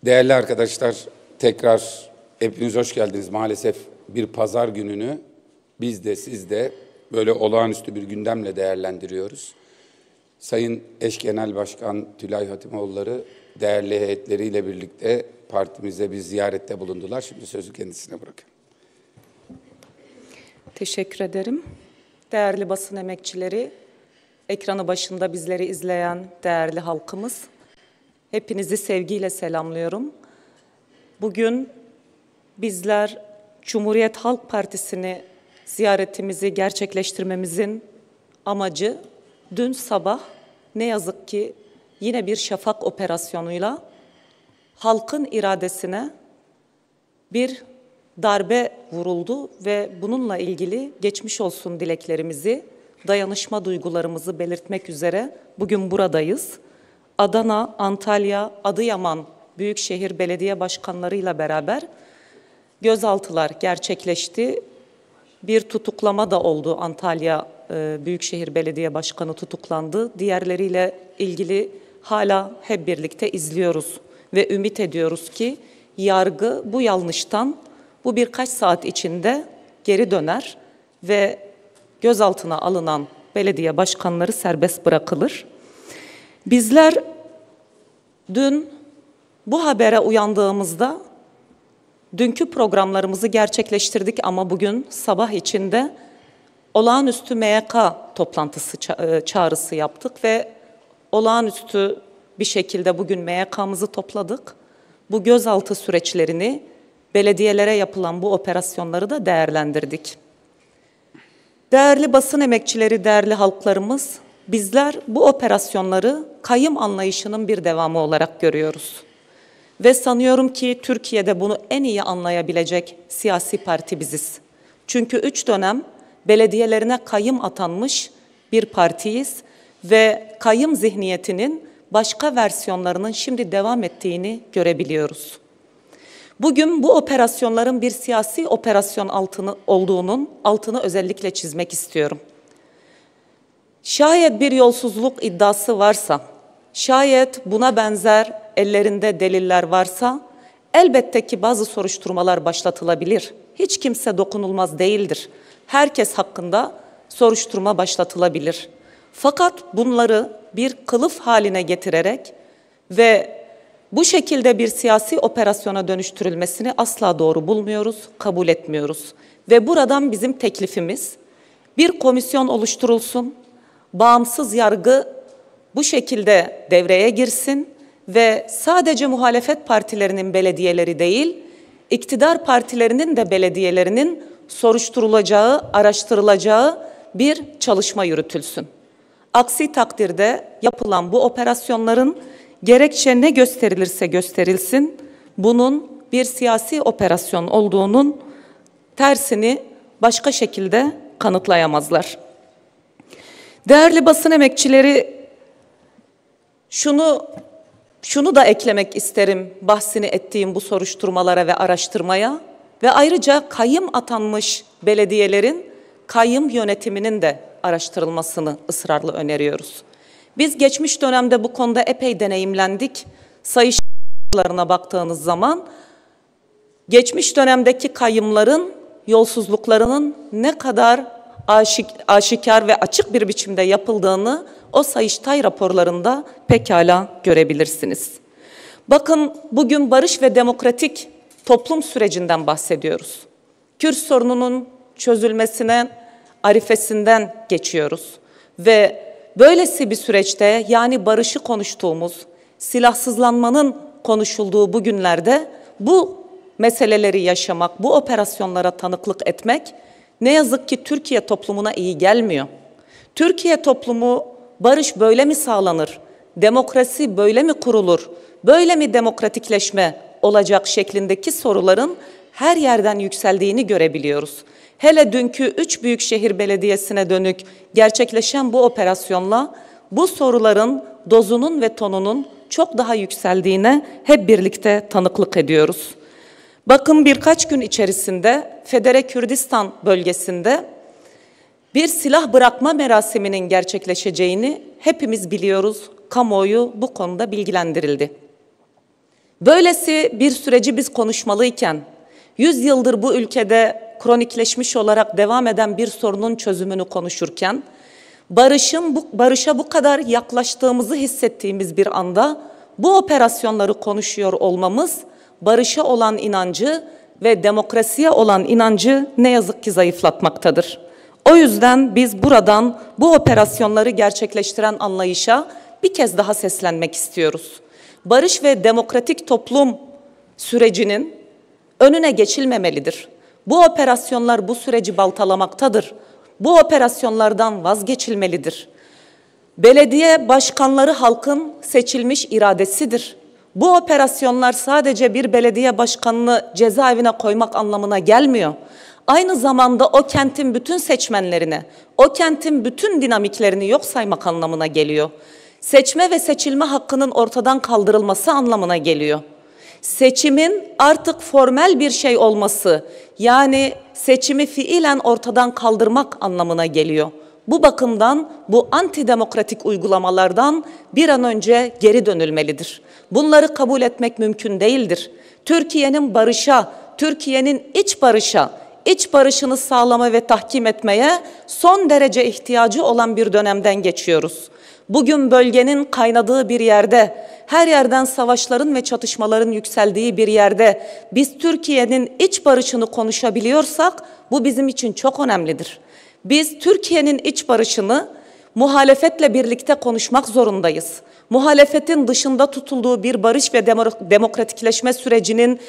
Değerli arkadaşlar, tekrar hepiniz hoş geldiniz. Maalesef bir pazar gününü biz de siz de böyle olağanüstü bir gündemle değerlendiriyoruz. Sayın Eş Genel Başkan Tülay Hatimoğulları değerli heyetleriyle birlikte partimize bir ziyarette bulundular. Şimdi sözü kendisine bırakın. Teşekkür ederim. Değerli basın emekçileri, ekranı başında bizleri izleyen değerli halkımız, hepinizi sevgiyle selamlıyorum. Bugün bizler Cumhuriyet Halk Partisi'ni ziyaretimizi gerçekleştirmemizin amacı dün sabah ne yazık ki yine bir şafak operasyonuyla halkın iradesine bir darbe vuruldu ve bununla ilgili geçmiş olsun dileklerimizi, dayanışma duygularımızı belirtmek üzere bugün buradayız. Adana, Antalya, Adıyaman Büyükşehir Belediye Başkanlarıyla beraber gözaltılar gerçekleşti. Bir tutuklama da oldu. Antalya Büyükşehir Belediye Başkanı tutuklandı. Diğerleriyle ilgili hala hep birlikte izliyoruz ve ümit ediyoruz ki yargı bu yanlıştan bu birkaç saat içinde geri döner ve gözaltına alınan belediye başkanları serbest bırakılır. Bizler dün bu habere uyandığımızda dünkü programlarımızı gerçekleştirdik ama bugün sabah içinde olağanüstü MYK toplantısı çağrısı yaptık ve olağanüstü bir şekilde bugün MYK'mızı topladık. Bu gözaltı süreçlerini, belediyelere yapılan bu operasyonları da değerlendirdik. Değerli basın emekçileri, değerli halklarımız, bizler bu operasyonları kayyum anlayışının bir devamı olarak görüyoruz. Ve sanıyorum ki Türkiye'de bunu en iyi anlayabilecek siyasi parti biziz. Çünkü 3 dönem belediyelerine kayyum atanmış bir partiyiz ve kayyum zihniyetinin başka versiyonlarının şimdi devam ettiğini görebiliyoruz. Bugün bu operasyonların bir siyasi operasyon olduğunun altını özellikle çizmek istiyorum. Şayet bir yolsuzluk iddiası varsa, şayet buna benzer ellerinde deliller varsa, elbette ki bazı soruşturmalar başlatılabilir. Hiç kimse dokunulmaz değildir. Herkes hakkında soruşturma başlatılabilir. Fakat bunları bir kılıf haline getirerek ve bu şekilde bir siyasi operasyona dönüştürülmesini asla doğru bulmuyoruz, kabul etmiyoruz. Ve buradan bizim teklifimiz bir komisyon oluşturulsun, bağımsız yargı bu şekilde devreye girsin ve sadece muhalefet partilerinin belediyeleri değil, iktidar partilerinin de belediyelerinin soruşturulacağı, araştırılacağı bir çalışma yürütülsün. Aksi takdirde yapılan bu operasyonların gerekçe ne gösterilirse gösterilsin, bunun bir siyasi operasyon olduğunun tersini başka şekilde kanıtlayamazlar. Değerli basın emekçileri, şunu da eklemek isterim bahsini ettiğim bu soruşturmalara ve araştırmaya ve ayrıca kayyum atanmış belediyelerin kayyum yönetiminin de araştırılmasını ısrarla öneriyoruz. Biz geçmiş dönemde bu konuda epey deneyimlendik. Sayıştaylarına baktığınız zaman geçmiş dönemdeki kayyumların yolsuzluklarının ne kadar aşikar ve açık bir biçimde yapıldığını o Sayıştay raporlarında pekala görebilirsiniz. Bakın bugün barış ve demokratik toplum sürecinden bahsediyoruz. Kürt sorununun çözülmesine arifesinden geçiyoruz ve böylesi bir süreçte yani barışı konuştuğumuz, silahsızlanmanın konuşulduğu bu günlerde bu meseleleri yaşamak, bu operasyonlara tanıklık etmek ne yazık ki Türkiye toplumuna iyi gelmiyor. Türkiye toplumu barış böyle mi sağlanır, demokrasi böyle mi kurulur, böyle mi demokratikleşme olacak şeklindeki soruların her yerden yükseldiğini görebiliyoruz. Hele dünkü 3 büyükşehir belediyesine dönük gerçekleşen bu operasyonla bu soruların dozunun ve tonunun çok daha yükseldiğine hep birlikte tanıklık ediyoruz. Bakın birkaç gün içerisinde Federe Kürdistan bölgesinde bir silah bırakma merasiminin gerçekleşeceğini hepimiz biliyoruz. Kamuoyu bu konuda bilgilendirildi. Böylesi bir süreci biz konuşmalıyken, 100 yıldır bu ülkede kronikleşmiş olarak devam eden bir sorunun çözümünü konuşurken, barışa bu kadar yaklaştığımızı hissettiğimiz bir anda bu operasyonları konuşuyor olmamız, barışa olan inancı ve demokrasiye olan inancı ne yazık ki zayıflatmaktadır. O yüzden biz buradan bu operasyonları gerçekleştiren anlayışa bir kez daha seslenmek istiyoruz. Barış ve demokratik toplum sürecinin önüne geçilmemelidir. Bu operasyonlar bu süreci baltalamaktadır. Bu operasyonlardan vazgeçilmelidir. Belediye başkanları halkın seçilmiş iradesidir. Bu operasyonlar sadece bir belediye başkanını cezaevine koymak anlamına gelmiyor. Aynı zamanda o kentin bütün seçmenlerine, o kentin bütün dinamiklerini yok saymak anlamına geliyor. Seçme ve seçilme hakkının ortadan kaldırılması anlamına geliyor. Seçimin artık formel bir şey olması, yani seçimi fiilen ortadan kaldırmak anlamına geliyor. Bu bakımdan bu antidemokratik uygulamalardan bir an önce geri dönülmelidir. Bunları kabul etmek mümkün değildir. Türkiye'nin barışa, Türkiye'nin iç barışını sağlama ve tahkim etmeye son derece ihtiyacı olan bir dönemden geçiyoruz. Bugün bölgenin kaynadığı bir yerde, her yerden savaşların ve çatışmaların yükseldiği bir yerde biz Türkiye'nin iç barışını konuşabiliyorsak bu bizim için çok önemlidir. Biz Türkiye'nin iç barışını muhalefetle birlikte konuşmak zorundayız. Muhalefetin dışında tutulduğu bir barış ve demokratikleşme sürecinin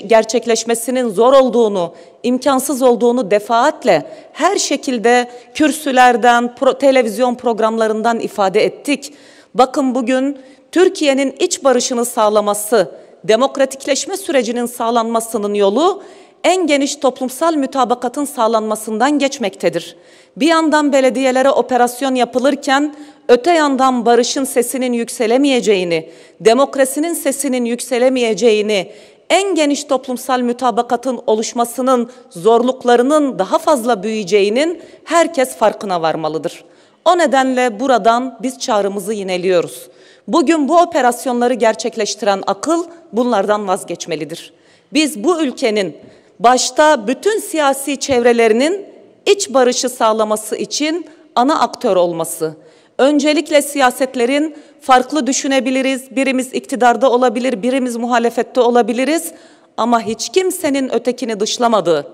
gerçekleşmesinin zor olduğunu, imkansız olduğunu defaatle her şekilde kürsülerden, televizyon programlarından ifade ettik. Bakın bugün Türkiye'nin iç barışını sağlaması, demokratikleşme sürecinin sağlanmasının yolu en geniş toplumsal mütabakatın sağlanmasından geçmektedir. Bir yandan belediyelere operasyon yapılırken öte yandan barışın sesinin yükselemeyeceğini, demokrasinin sesinin yükselemeyeceğini, en geniş toplumsal mütabakatın oluşmasının zorluklarının daha fazla büyüyeceğinin herkes farkına varmalıdır. O nedenle buradan biz çağrımızı yineliyoruz. Bugün bu operasyonları gerçekleştiren akıl bunlardan vazgeçmelidir. Biz bu ülkenin başta bütün siyasi çevrelerinin iç barışı sağlaması için ana aktör olması. Öncelikle siyasetlerin farklı düşünebiliriz, birimiz iktidarda olabilir, birimiz muhalefette olabiliriz ama hiç kimsenin ötekini dışlamadığı,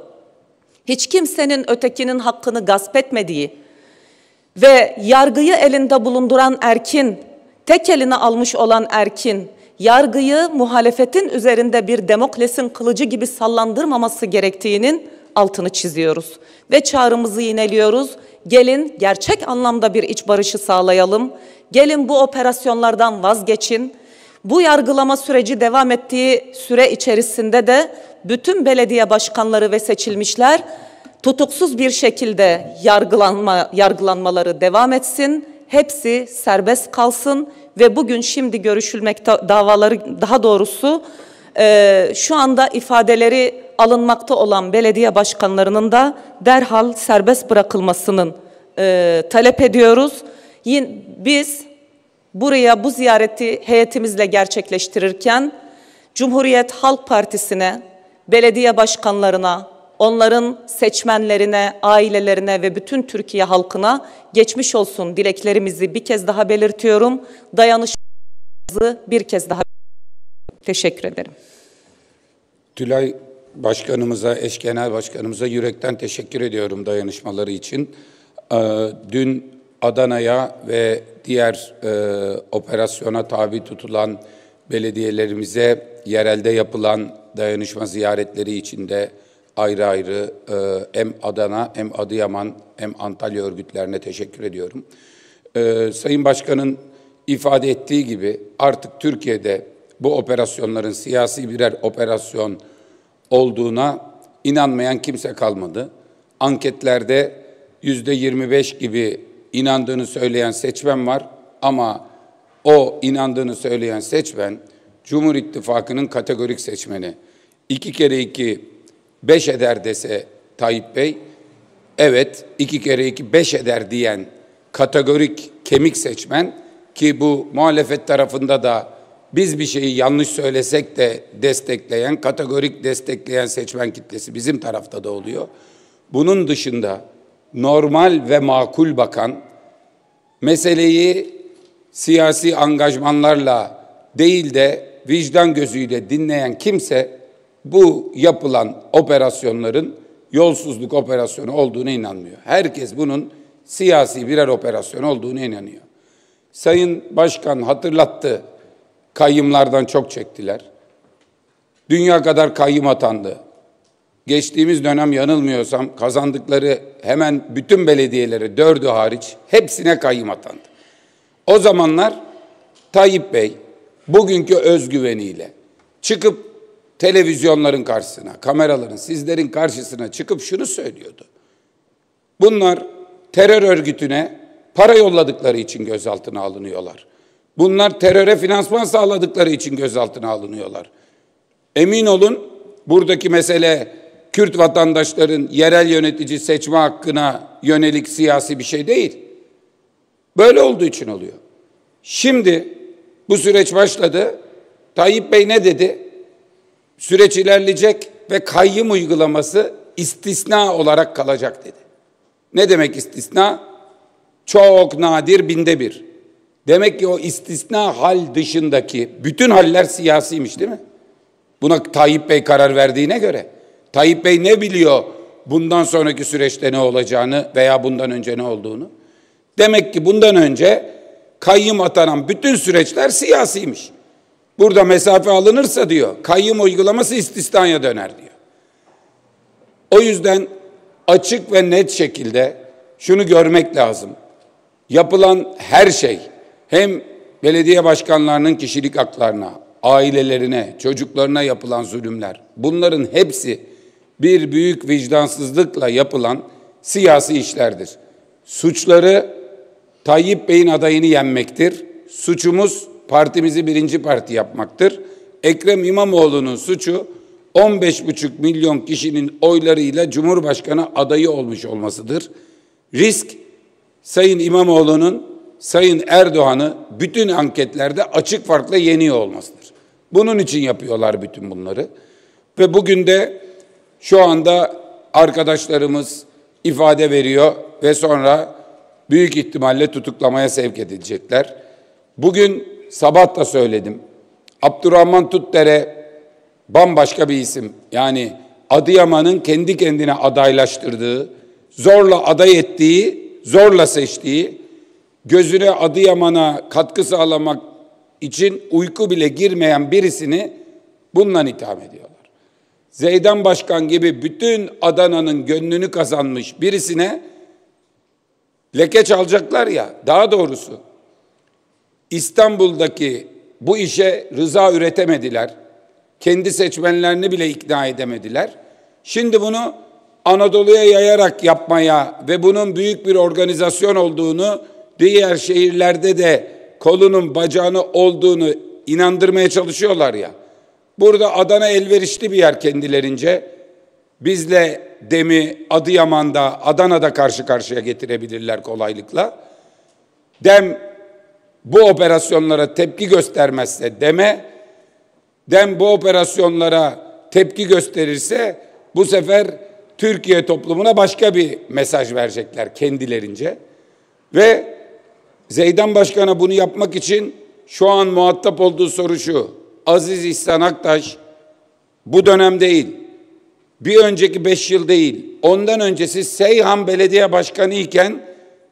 hiç kimsenin ötekinin hakkını gasp etmediği ve yargıyı elinde bulunduran erkin, tek eline almış olan erkin, yargıyı muhalefetin üzerinde bir Demokles'in kılıcı gibi sallandırmaması gerektiğinin altını çiziyoruz. Ve çağrımızı yineliyoruz. Gelin gerçek anlamda bir iç barışı sağlayalım. Gelin bu operasyonlardan vazgeçin. Bu yargılama süreci devam ettiği süre içerisinde de bütün belediye başkanları ve seçilmişler tutuksuz bir şekilde yargılanmaları devam etsin. Hepsi serbest kalsın ve bugün şimdi görüşülmekte davaları, daha doğrusu şu anda ifadeleri alınmakta olan belediye başkanlarının da derhal serbest bırakılmasının talep ediyoruz. Biz buraya bu ziyareti heyetimizle gerçekleştirirken Cumhuriyet Halk Partisi'ne, belediye başkanlarına, onların seçmenlerine, ailelerine ve bütün Türkiye halkına geçmiş olsun dileklerimizi bir kez daha belirtiyorum. Dayanışmamızı bir kez daha teşekkür ederim. Tülay Başkanımıza, eş genel başkanımıza yürekten teşekkür ediyorum dayanışmaları için. Dün Adana'ya ve diğer operasyona tabi tutulan belediyelerimize yerelde yapılan dayanışma ziyaretleri için de ayrı ayrı hem Adana hem Adıyaman hem Antalya örgütlerine teşekkür ediyorum. Sayın Başkan'ın ifade ettiği gibi artık Türkiye'de bu operasyonların siyasi birer operasyon olduğuna inanmayan kimse kalmadı. Anketlerde %25 gibi inandığını söyleyen seçmen var ama o inandığını söyleyen seçmen Cumhur İttifakı'nın kategorik seçmeni. 2 kere 2 5 eder dese Tayyip Bey, evet 2 kere 2 5 eder diyen kategorik kemik seçmen ki bu muhalefet tarafında da biz bir şeyi yanlış söylesek de destekleyen, kategorik destekleyen seçmen kitlesi bizim tarafta da oluyor. Bunun dışında normal ve makul bakan, meseleyi siyasi angajmanlarla değil de vicdan gözüyle dinleyen kimse bu yapılan operasyonların yolsuzluk operasyonu olduğuna inanmıyor. Herkes bunun siyasi birer operasyon olduğuna inanıyor. Sayın Başkan hatırlattı, kayyımlardan çok çektiler. Dünya kadar kayyım atandı. Geçtiğimiz dönem yanılmıyorsam kazandıkları hemen bütün belediyelere 4'ü hariç hepsine kayyım atandı. O zamanlar Tayyip Bey bugünkü özgüveniyle çıkıp televizyonların karşısına, kameraların, sizlerin karşısına çıkıp şunu söylüyordu. Bunlar terör örgütüne para yolladıkları için gözaltına alınıyorlar. Bunlar teröre finansman sağladıkları için gözaltına alınıyorlar. Emin olun buradaki mesele Kürt vatandaşların yerel yönetici seçme hakkına yönelik siyasi bir şey değil. Böyle olduğu için oluyor. Şimdi bu süreç başladı. Tayyip Bey ne dedi? Süreç ilerleyecek ve kayyım uygulaması istisna olarak kalacak dedi. Ne demek istisna? Çok nadir, binde bir. Demek ki o istisna hal dışındaki bütün haller siyasiymiş değil mi? Buna Tayyip Bey karar verdiğine göre. Tayyip Bey ne biliyor bundan sonraki süreçte ne olacağını veya bundan önce ne olduğunu? Demek ki bundan önce kayyım atanan bütün süreçler siyasiymiş. Burada mesafe alınırsa diyor, kayyım uygulaması istisnaya döner diyor. O yüzden açık ve net şekilde şunu görmek lazım. Yapılan her şey hem belediye başkanlarının kişilik haklarına, ailelerine, çocuklarına yapılan zulümler, bunların hepsi bir büyük vicdansızlıkla yapılan siyasi işlerdir. Suçları Tayyip Bey'in adayını yenmektir. Suçumuz partimizi birinci parti yapmaktır. Ekrem İmamoğlu'nun suçu 15,5 milyon kişinin oylarıyla Cumhurbaşkanı adayı olmuş olmasıdır. Risk Sayın İmamoğlu'nun Sayın Erdoğan'ı bütün anketlerde açık farkla yeniyor olmasıdır. Bunun için yapıyorlar bütün bunları. Ve bugün de şu anda arkadaşlarımız ifade veriyor ve sonra büyük ihtimalle tutuklamaya sevk edilecekler. Bugün sabah da söyledim. Abdurrahman Tutdere bambaşka bir isim. Yani Adıyaman'ın kendi kendine adaylaştırdığı, zorla aday ettiği, zorla seçtiği, gözüne Adıyaman'a katkı sağlamak için uyku bile girmeyen birisini bununla itham ediyorlar. Zeydan Başkan gibi bütün Adana'nın gönlünü kazanmış birisine leke çalacaklar ya, daha doğrusu İstanbul'daki bu işe rıza üretemediler. Kendi seçmenlerini bile ikna edemediler. Şimdi bunu Anadolu'ya yayarak yapmaya ve bunun büyük bir organizasyon olduğunu, diğer şehirlerde de kolunun bacağını olduğunu inandırmaya çalışıyorlar ya. Burada Adana elverişli bir yer kendilerince. Bizle DEM'i Adıyaman'da, Adana'da karşı karşıya getirebilirler kolaylıkla. DEM bu operasyonlara tepki göstermezse DEM bu operasyonlara tepki gösterirse bu sefer Türkiye toplumuna başka bir mesaj verecekler kendilerince. Ve Zeydan Başkan'a bunu yapmak için şu an muhatap olduğu soru şu: Aziz İhsan Aktaş bu dönem değil, bir önceki 5 yıl değil, ondan öncesi Seyhan Belediye Başkanı iken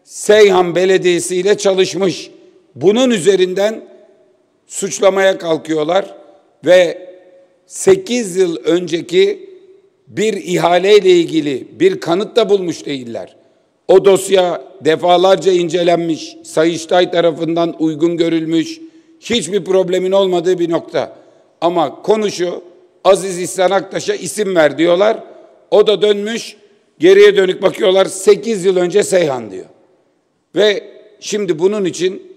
Seyhan Belediyesi ile çalışmış. Bunun üzerinden suçlamaya kalkıyorlar ve 8 yıl önceki bir ihaleyle ilgili bir kanıt da bulmuş değiller. O dosya defalarca incelenmiş, Sayıştay tarafından uygun görülmüş, hiçbir problemin olmadığı bir nokta. Ama konu şu: Aziz İhsan Aktaş'a isim ver diyorlar. O da dönmüş, geriye dönük bakıyorlar, 8 yıl önce Seyhan diyor. Ve şimdi bunun için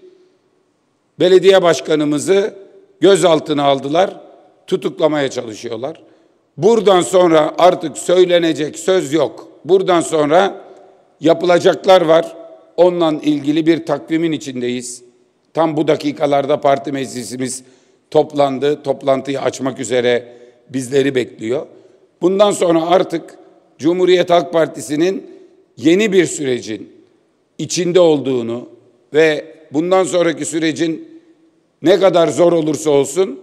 belediye başkanımızı gözaltına aldılar, tutuklamaya çalışıyorlar. Buradan sonra artık söylenecek söz yok. Buradan sonra yapılacaklar var. Onunla ilgili bir takvimin içindeyiz. Tam bu dakikalarda parti meclisimiz toplandı. Toplantıyı açmak üzere bizleri bekliyor. Bundan sonra artık Cumhuriyet Halk Partisi'nin yeni bir sürecin içinde olduğunu ve bundan sonraki sürecin ne kadar zor olursa olsun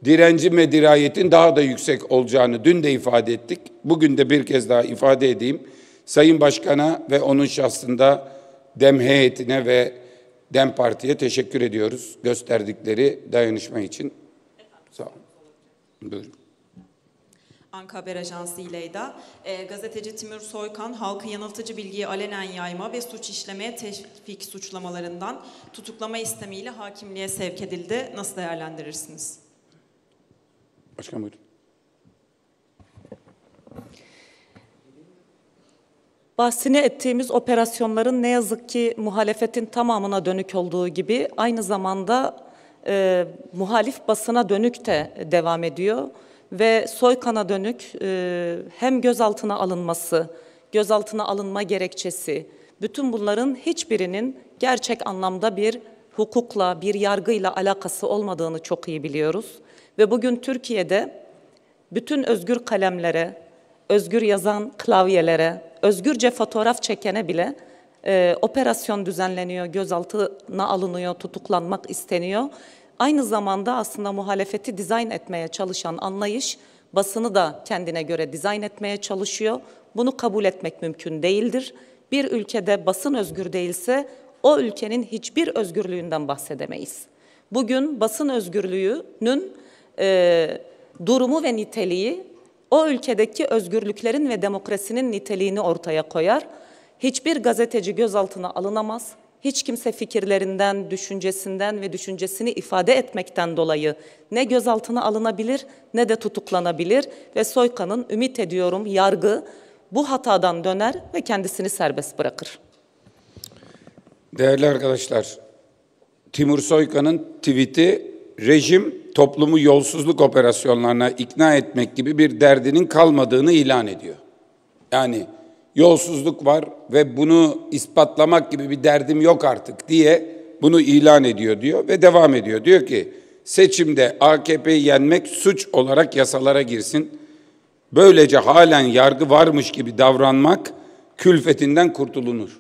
direncin ve dirayetin daha da yüksek olacağını dün de ifade ettik. Bugün de bir kez daha ifade edeyim. Sayın Başkan'a ve onun şahsında DEM heyetine ve DEM Parti'ye teşekkür ediyoruz gösterdikleri dayanışma için. Sağ olun. Buyurun. Anka Haber Ajansı İleyda. Gazeteci Timur Soykan, halkı yanıltıcı bilgiyi alenen yayma ve suç işlemeye teşvik suçlamalarından tutuklama istemiyle hakimliğe sevk edildi. Nasıl değerlendirirsiniz? Başkan buyurun. Bahsini ettiğimiz operasyonların ne yazık ki muhalefetin tamamına dönük olduğu gibi aynı zamanda muhalif basına dönük de devam ediyor. Ve Soykan'a dönük hem gözaltına alınması, gözaltına alınma gerekçesi, bütün bunların hiçbirinin gerçek anlamda bir hukukla, bir yargıyla alakası olmadığını çok iyi biliyoruz. Ve bugün Türkiye'de bütün özgür kalemlere, özgür yazan klavyelere, özgürce fotoğraf çekene bile operasyon düzenleniyor, gözaltına alınıyor, tutuklanmak isteniyor. Aynı zamanda aslında muhalefeti dizayn etmeye çalışan anlayış, basını da kendine göre dizayn etmeye çalışıyor. Bunu kabul etmek mümkün değildir. Bir ülkede basın özgür değilse o ülkenin hiçbir özgürlüğünden bahsedemeyiz. Bugün basın özgürlüğünün durumu ve niteliği o ülkedeki özgürlüklerin ve demokrasinin niteliğini ortaya koyar. Hiçbir gazeteci gözaltına alınamaz. Hiç kimse fikirlerinden, düşüncesinden ve düşüncesini ifade etmekten dolayı ne gözaltına alınabilir ne de tutuklanabilir ve Soykan'ın ümit ediyorum yargı bu hatadan döner ve kendisini serbest bırakır. Değerli arkadaşlar, Timur Soykan'ın tweet'i rejim toplumu yolsuzluk operasyonlarına ikna etmek gibi bir derdinin kalmadığını ilan ediyor. Yani yolsuzluk var ve bunu ispatlamak gibi bir derdim yok artık diye bunu ilan ediyor diyor ve devam ediyor. Diyor ki seçimde AKP'yi yenmek suç olarak yasalara girsin. Böylece halen yargı varmış gibi davranmak külfetinden kurtulunur.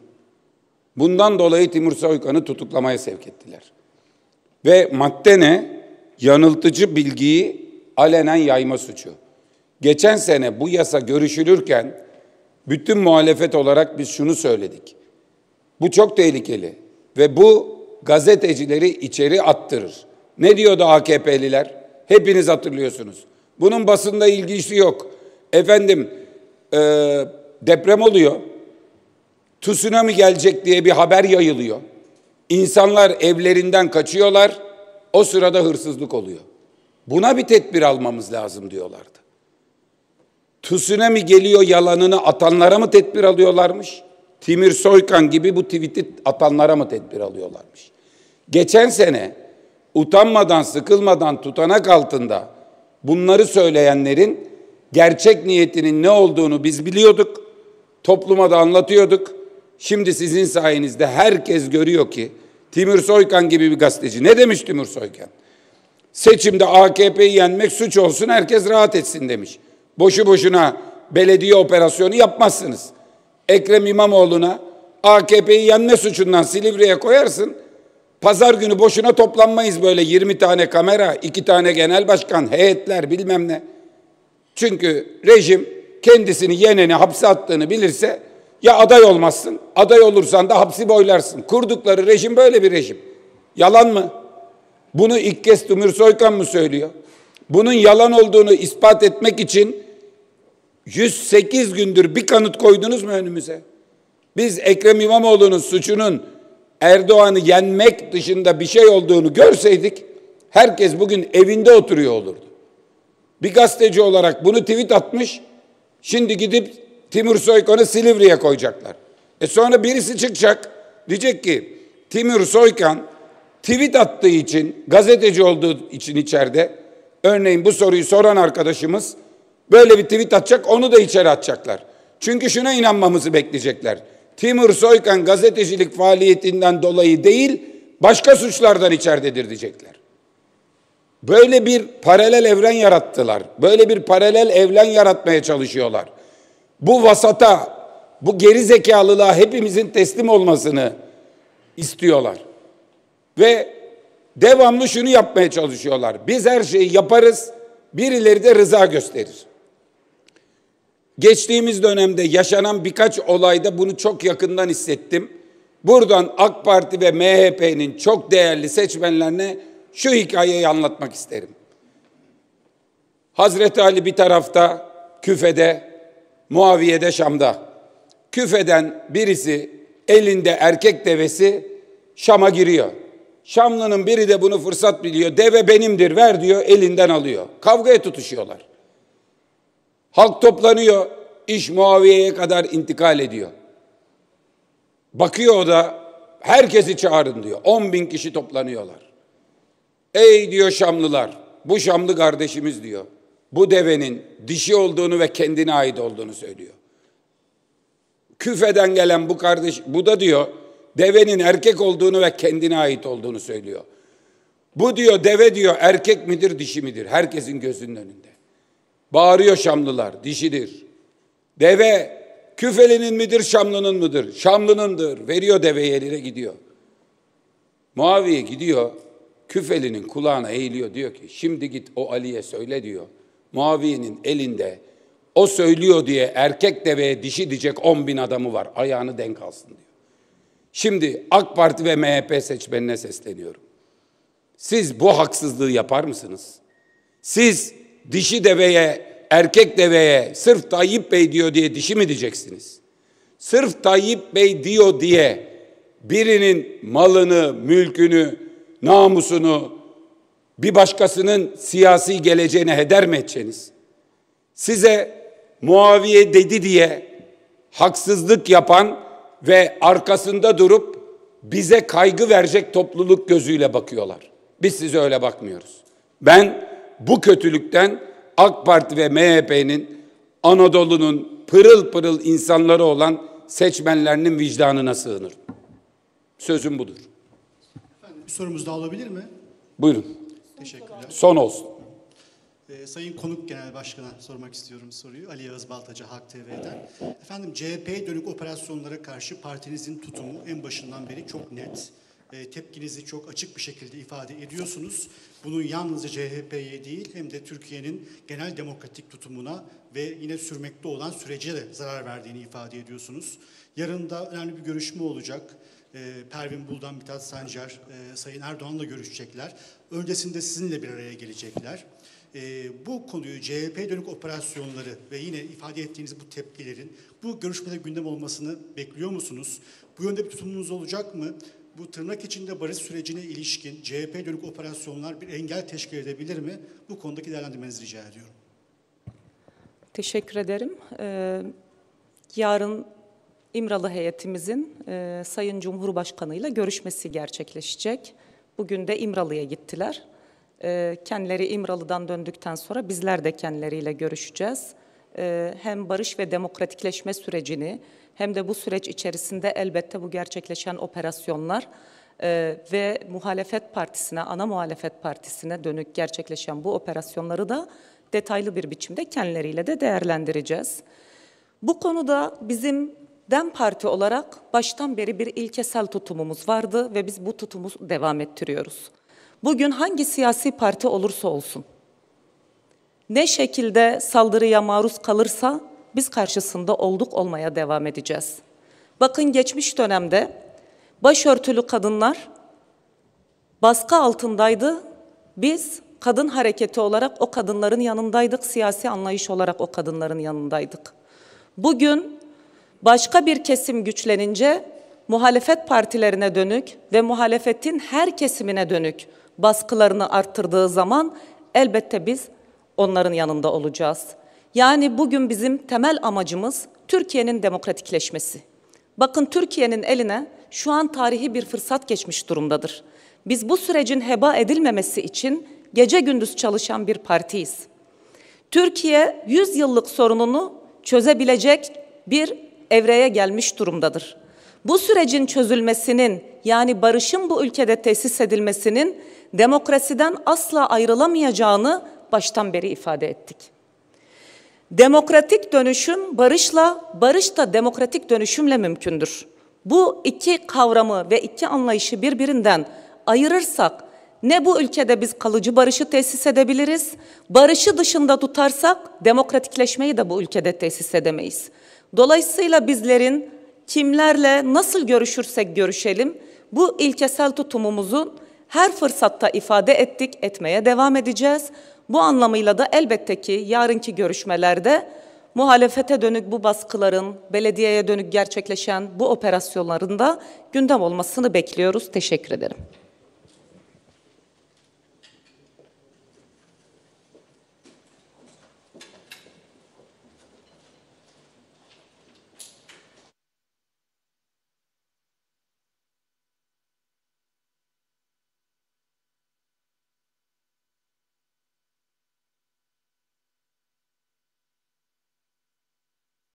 Bundan dolayı Timur Soykan'ı tutuklamaya sevk ettiler. Ve madde ne? Yanıltıcı bilgiyi alenen yayma suçu. Geçen sene bu yasa görüşülürken bütün muhalefet olarak biz şunu söyledik. Bu çok tehlikeli ve bu gazetecileri içeri attırır. Ne diyordu AKP'liler? Hepiniz hatırlıyorsunuz. Bunun basında ilgisi yok. Efendim deprem oluyor. Tsunami gelecek diye bir haber yayılıyor. İnsanlar evlerinden kaçıyorlar. O sırada hırsızlık oluyor. Buna bir tedbir almamız lazım diyorlardı. Tsunami geliyor yalanını atanlara mı tedbir alıyorlarmış? Timur Soykan gibi bu tweet'i atanlara mı tedbir alıyorlarmış? Geçen sene utanmadan, sıkılmadan tutanak altında bunları söyleyenlerin gerçek niyetinin ne olduğunu biz biliyorduk. Topluma da anlatıyorduk. Şimdi sizin sayenizde herkes görüyor ki Timur Soykan gibi bir gazeteci. Ne demiş Timur Soykan? Seçimde AKP'yi yenmek suç olsun, herkes rahat etsin demiş. Boşu boşuna belediye operasyonu yapmazsınız. Ekrem İmamoğlu'na AKP'yi yenme suçundan Silivri'ye koyarsın. Pazar günü boşuna toplanmayız böyle 20 tane kamera, 2 tane genel başkan, heyetler bilmem ne. Çünkü rejim kendisini yeneni hapse attığını bilirse ya aday olmazsın, aday olursan da hapsi boylarsın. Kurdukları rejim böyle bir rejim. Yalan mı? Bunu ilk kez Timur Soykan mı söylüyor? Bunun yalan olduğunu ispat etmek için 108 gündür bir kanıt koydunuz mu önümüze? Biz Ekrem İmamoğlu'nun suçunun Erdoğan'ı yenmek dışında bir şey olduğunu görseydik herkes bugün evinde oturuyor olurdu. Bir gazeteci olarak bunu tweet atmış, şimdi gidip Timur Soykan'ı Silivri'ye koyacaklar. Sonra birisi çıkacak, diyecek ki Timur Soykan tweet attığı için, gazeteci olduğu için içeride, örneğin bu soruyu soran arkadaşımız böyle bir tweet atacak, onu da içeri atacaklar. Çünkü şuna inanmamızı bekleyecekler. Timur Soykan gazetecilik faaliyetinden dolayı değil, başka suçlardan içeridedir diyecekler. Böyle bir paralel evren yarattılar. Böyle bir paralel evren yaratmaya çalışıyorlar. Bu vasata, bu geri zekalılığa hepimizin teslim olmasını istiyorlar. Ve devamlı şunu yapmaya çalışıyorlar. Biz her şeyi yaparız, birileri de rıza gösterir. Geçtiğimiz dönemde yaşanan birkaç olayda bunu çok yakından hissettim. Buradan AK Parti ve MHP'nin çok değerli seçmenlerine şu hikayeyi anlatmak isterim. Hazreti Ali bir tarafta, küfede, Muaviye'de Şam'da. Küfeden birisi elinde erkek devesi Şam'a giriyor. Şamlı'nın biri de bunu fırsat biliyor. Deve benimdir ver diyor, elinden alıyor. Kavgaya tutuşuyorlar. Halk toplanıyor, iş Muaviye'ye kadar intikal ediyor. Bakıyor o da, herkesi çağırın diyor. 10.000 kişi toplanıyorlar. Ey diyor Şamlılar, bu Şamlı kardeşimiz diyor. Bu devenin dişi olduğunu ve kendine ait olduğunu söylüyor. Küfeden gelen bu kardeş, bu da diyor devenin erkek olduğunu ve kendine ait olduğunu söylüyor. Bu diyor deve diyor erkek midir dişi midir? Herkesin gözünün önünde. Bağırıyor Şamlılar, dişidir. Deve Küfeli'nin midir, Şamlı'nın mıdır? Şamlı'nındır. Veriyor deveyi eline gidiyor. Muaviye gidiyor, Küfeli'nin kulağına eğiliyor. Diyor ki şimdi git o Ali'ye söyle diyor. Muaviye'nin elinde o söylüyor diye erkek deveye dişi diyecek 10.000 adamı var. Ayağını denk alsın diyor. Şimdi AK Parti ve MHP seçmenine sesleniyorum. Siz bu haksızlığı yapar mısınız? Siz dişi deveye, erkek deveye sırf Tayyip Bey diyor diye dişi mi diyeceksiniz? Sırf Tayyip Bey diyor diye birinin malını, mülkünü, namusunu bir başkasının siyasi geleceğine heder mi edeceksiniz? Size Muaviye dedi diye haksızlık yapan ve arkasında durup bize kaygı verecek topluluk gözüyle bakıyorlar. Biz size öyle bakmıyoruz. Ben bu kötülükten AK Parti ve MHP'nin Anadolu'nun pırıl pırıl insanları olan seçmenlerinin vicdanına sığınırım. Sözüm budur. Efendim, bir sorumuz daha olabilir mi? Buyurun. Teşekkürler. Son olsun. Sayın Konuk Genel Başkan'a sormak istiyorum soruyu. Ali Yağız Baltacı, Halk TV'den. Efendim, CHP'ye dönük operasyonlara karşı partinizin tutumu en başından beri çok net. Tepkinizi çok açık bir şekilde ifade ediyorsunuz. Bunun yalnızca CHP'ye değil hem de Türkiye'nin genel demokratik tutumuna ve yine sürmekte olan sürece de zarar verdiğini ifade ediyorsunuz. Yarın da önemli bir görüşme olacak. Pervin Buldan, Mithat Sancar, Sayın Erdoğan'la görüşecekler. Öncesinde sizinle bir araya gelecekler. Bu konuyu CHP'ye dönük operasyonları ve yine ifade ettiğiniz bu tepkilerin bu görüşmede gündem olmasını bekliyor musunuz? Bu yönde bir tutumunuz olacak mı? Bu tırnak içinde barış sürecine ilişkin CHP'ye dönük operasyonlar bir engel teşkil edebilir mi? Bu konudaki değerlendirmenizi rica ediyorum. Teşekkür ederim. Yarın İmralı heyetimizin Sayın Cumhurbaşkanı ile görüşmesi gerçekleşecek. Bugün de İmralı'ya gittiler. Kendileri İmralı'dan döndükten sonra bizler de kendileriyle görüşeceğiz. Hem barış ve demokratikleşme sürecini hem de bu süreç içerisinde elbette bu gerçekleşen operasyonlar ve muhalefet partisine, ana muhalefet partisine dönük gerçekleşen bu operasyonları da detaylı bir biçimde kendileriyle de değerlendireceğiz. Bu konuda bizim DEM Parti olarak baştan beri bir ilkesel tutumumuz vardı ve biz bu tutumu devam ettiriyoruz. Bugün hangi siyasi parti olursa olsun, ne şekilde saldırıya maruz kalırsa biz karşısında olduk olmaya devam edeceğiz. Bakın geçmiş dönemde başörtülü kadınlar baskı altındaydı. Biz kadın hareketi olarak o kadınların yanındaydık, siyasi anlayış olarak o kadınların yanındaydık. Bugün başka bir kesim güçlenince muhalefet partilerine dönük ve muhalefetin her kesimine dönük baskılarını arttırdığı zaman elbette biz onların yanında olacağız. Yani bugün bizim temel amacımız Türkiye'nin demokratikleşmesi. Bakın Türkiye'nin eline şu an tarihi bir fırsat geçmiş durumdadır. Biz bu sürecin heba edilmemesi için gece gündüz çalışan bir partiyiz. Türkiye 100 yıllık sorununu çözebilecek bir evreye gelmiş durumdadır. Bu sürecin çözülmesinin, yani barışın bu ülkede tesis edilmesinin demokrasiden asla ayrılamayacağını baştan beri ifade ettik. Demokratik dönüşüm barışla, barış da demokratik dönüşümle mümkündür. Bu iki kavramı ve iki anlayışı birbirinden ayırırsak ne bu ülkede biz kalıcı barışı tesis edebiliriz, barışı dışında tutarsak demokratikleşmeyi de bu ülkede tesis edemeyiz. Dolayısıyla bizlerin kimlerle nasıl görüşürsek görüşelim, bu ilkesel tutumumuzu her fırsatta ifade ettik, etmeye devam edeceğiz. Bu anlamıyla da elbette ki yarınki görüşmelerde muhalefete dönük bu baskıların, belediyeye dönük gerçekleşen bu operasyonların da gündem olmasını bekliyoruz. Teşekkür ederim.